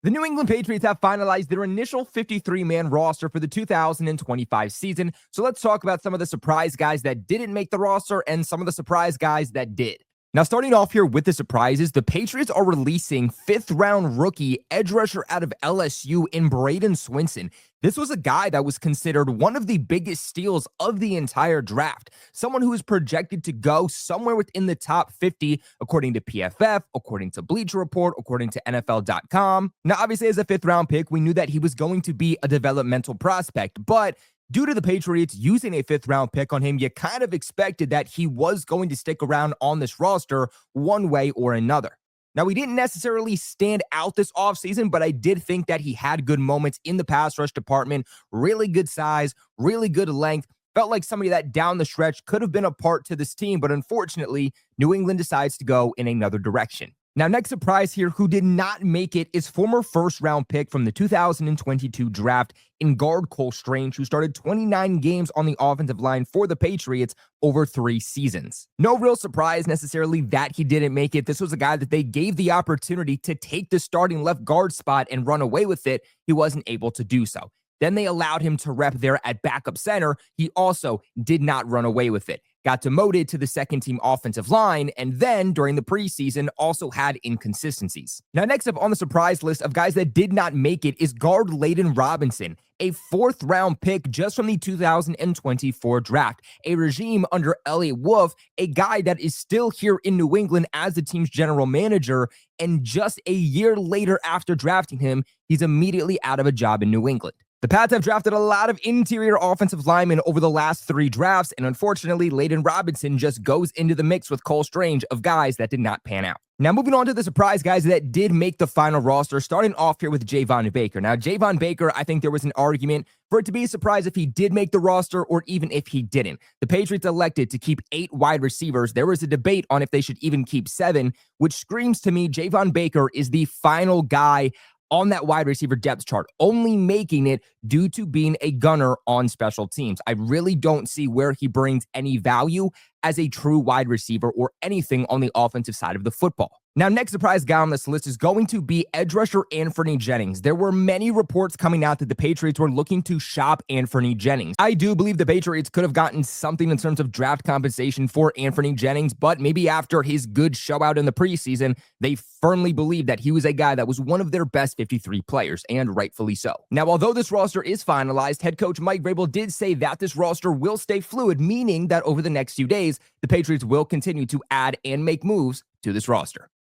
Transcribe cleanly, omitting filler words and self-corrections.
The New England Patriots have finalized their initial 53-man roster for the 2025 season. So let's talk about some of the surprise guys that didn't make the roster and some of the surprise guys that did. Now, starting off here with the surprises, the Patriots are releasing fifth-round rookie edge rusher out of LSU in Braden Swinson. This was a guy that was considered one of the biggest steals of the entire draft. Someone who is projected to go somewhere within the top 50, according to PFF, according to Bleacher Report, according to NFL.com. Now, obviously, as a fifth-round pick, we knew that he was going to be a developmental prospect, but due to the Patriots using a fifth-round pick on him, you kind of expected that he was going to stick around on this roster one way or another. Now, he didn't necessarily stand out this offseason, but I did think that he had good moments in the pass rush department, really good size, really good length. Felt like somebody that down the stretch could have been a part to this team, but unfortunately, New England decides to go in another direction. Now, next surprise here who did not make it is former first-round pick from the 2022 draft in guard Cole Strange, who started 29 games on the offensive line for the Patriots over 3 seasons. No real surprise necessarily that he didn't make it. This was a guy that they gave the opportunity to take the starting left guard spot and run away with it. He wasn't able to do so. Then they allowed him to rep there at backup center. He also did not run away with it. Got demoted to the second-team offensive line, and then during the preseason also had inconsistencies. Now, next up on the surprise list of guys that did not make it is guard Layden Robinson, a fourth-round pick just from the 2024 draft. A regime under Elliott Wolf, a guy that is still here in New England as the team's general manager, and just a year later after drafting him, he's immediately out of a job in New England. The Pats have drafted a lot of interior offensive linemen over the last 3 drafts, and unfortunately, Layden Robinson just goes into the mix with Cole Strange of guys that did not pan out. Now, moving on to the surprise guys that did make the final roster, starting off here with Javon Baker. Now, Javon Baker, I think there was an argument for it to be a surprise if he did make the roster or even if he didn't. The Patriots elected to keep 8 wide receivers. There was a debate on if they should even keep 7, which screams to me Javon Baker is the final guy on that wide receiver depth chart, only making it due to being a gunner on special teams. I really don't see where he brings any value as a true wide receiver or anything on the offensive side of the football. Now, next surprise guy on this list is going to be edge rusher Anfernee Jennings. There were many reports coming out that the Patriots were looking to shop Anfernee Jennings. I do believe the Patriots could have gotten something in terms of draft compensation for Anfernee Jennings, but maybe after his good show out in the preseason, they firmly believed that he was a guy that was one of their best 53 players, and rightfully so. Now, although this roster is finalized, head coach Mike Vrabel did say that this roster will stay fluid, meaning that over the next few days, the Patriots will continue to add and make moves to this roster.